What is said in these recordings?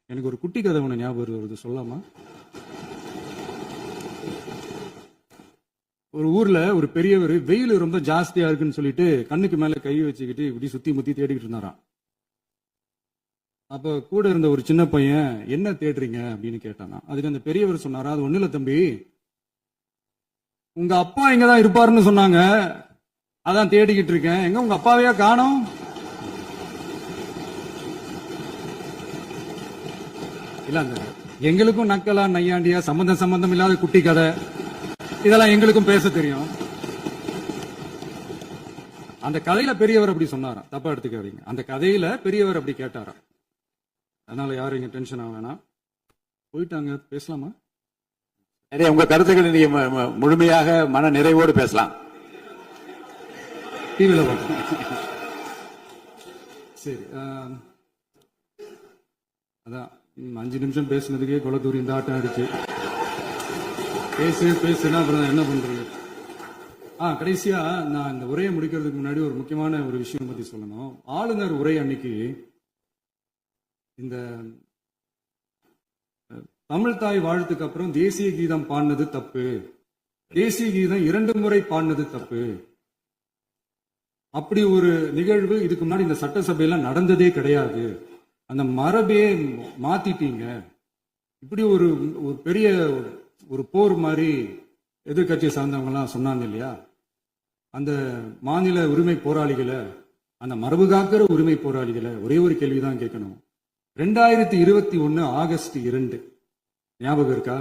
எனக்கு ஒரு குட்டி கதை ஒன்று ஞாபகம் வருது, சொல்லாமா? ஒரு ஊர்ல ஒரு பெரியவர் வெயில் ரொம்ப ஜாஸ்தியா இருக்குன்னு சொல்லிட்டு கண்ணுக்கு மேல கை வச்சுக்கிட்டு இப்படி சுத்தி முத்தி தேடிக்கிட்டு இருந்தாராம். அப்ப கூட இருந்த ஒரு சின்ன பையன், என்ன தேடுறீங்க அப்படின்னு கேட்டானா. அதுக்கு அந்த பெரியவர் சொன்னாரா, அது ஒண்ணு இல்ல தம்பி, உங்க அப்பா இங்கதான் இருப்பாருன்னு சொன்னாங்க, அதான் தேடிக்கிட்டு இருக்கேன். எங்க உங்க அப்பாவையா காணோம்? இல்ல, அந்த எங்களுக்கும் நக்கலா நையாண்டியா சம்பந்தம் இல்லாத குட்டி கதை இதெல்லாம் எங்களுக்கும் பேச தெரியும். அந்த கதையில பெரியவர் அப்படி சொன்னாராம், தப்பா எடுத்துக்காதீங்க. அந்த கதையில பெரியவர் அப்படி கேட்டாராம். அதனால யாரும் இங்க டென்ஷன் ஆக வேணாம். போயிட்டாங்க, பேசலாமா? நிறைய உங்க கருத்துக்களை நீங்க முழுமையாக மன நிறைவோடு பேசலாம். டிவியில பார்க்கலாம். சரி, அதான் 5 நிமிஷம் பேசுனதுக்கே குளத்தூரி இந்த ஆட்டம் ஆயிடுச்சு. பேசுனா அப்புறம் என்ன பண்றது? கடைசியா நான் இந்த உரையை முடிக்கிறதுக்கு முன்னாடி ஒரு முக்கியமான ஒரு விஷயம் பத்தி சொல்லணும். ஆளுநர் உரை அன்னைக்கு இந்த தமிழ் தாய் வாழ்த்துக்கு அப்புறம் தேசிய கீதம் பாடினது தப்பு, தேசிய கீதம் 2 முறை பாடினது தப்பு, அப்படி ஒரு நிகழ்வு இதுக்கு முன்னாடி இந்த சட்டசபையில நடந்ததே கிடையாது, அந்த மரபே மாத்திட்டீங்க, இப்படி ஒரு பெரிய ஒரு போர் மாதிரி எதிர்கட்சியை சார்ந்தவங்க எல்லாம் சொன்னாங்க இல்லையா? அந்த மாநில உரிமை போராளிகளை, அந்த மரபு காக்கிற உரிமை போராளிகளை ஒரே ஒரு கேள்விதான் கேட்கணும். 2021 ஆகஸ்ட் 2 ஞாபகம் இருக்கா?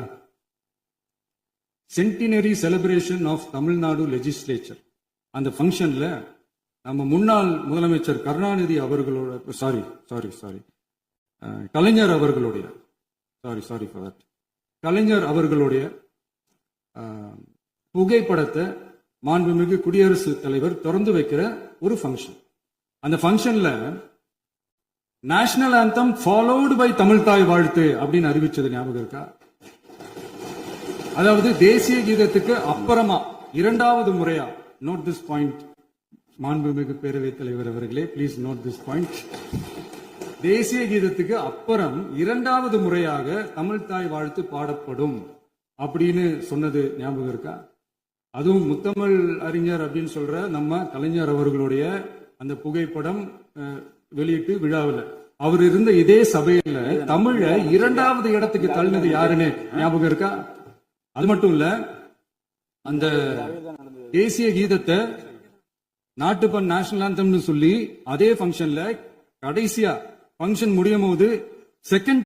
Centenary celebration of Tamil Nadu legislature. அந்த ஃபங்க்ஷன்ல நம்ம முன்னாள் முதலமைச்சர் கருணாநிதி அவர்களோட கலைஞர் அவர்களுடைய கலைஞர் அவர்களுடைய புகைப்படத்தை மாண்புமிகு குடியரசுத் தலைவர் திறந்து வைக்கிற ஒரு ஃபங்க்ஷன். அந்த ஃபங்க்ஷன்ல national anthem followed by Tamil Thai Vazhthu அப்படின்னு அறிவிச்சது ஞாபகம் இருக்கா? அதாவது தேசிய கீதத்துக்கு அப்புறமா 2வது முறையா, நோட் திஸ் பாயிண்ட் மாண்புமிகு பேரவைத் தலைவர் அவர்களே, பிளீஸ் நோட் திஸ் பாயிண்ட். தேசிய கீதத்துக்கு அப்புறம் 2வது முறையாக தமிழ் தாய் வாழ்த்து பாடப்படும் அப்படின்னு சொன்னது ஞாபகம் இருக்கா? அதுவும் முத்தமிழ் அறிஞர் அப்படின்னு சொல்ற நம்ம கலைஞர் அவர்களுடைய அந்த புகைப்படம் வெளியிட்டு விழாவில் அவர் இருந்த இதே சபையில தமிழ 2வது இடத்துக்கு தள்ளினது யாருன்னு ஞாபகம் இருக்கா? அது மட்டும் இல்ல, அந்த தேசிய கீதத்தை நாட்டுப்பண் நேஷனல் ஆந்தம்னு சொல்லி அதே ஃபங்க்ஷன்ல கடைசியா ஃபங்க்ஷன் முடியும் போது செகண்ட்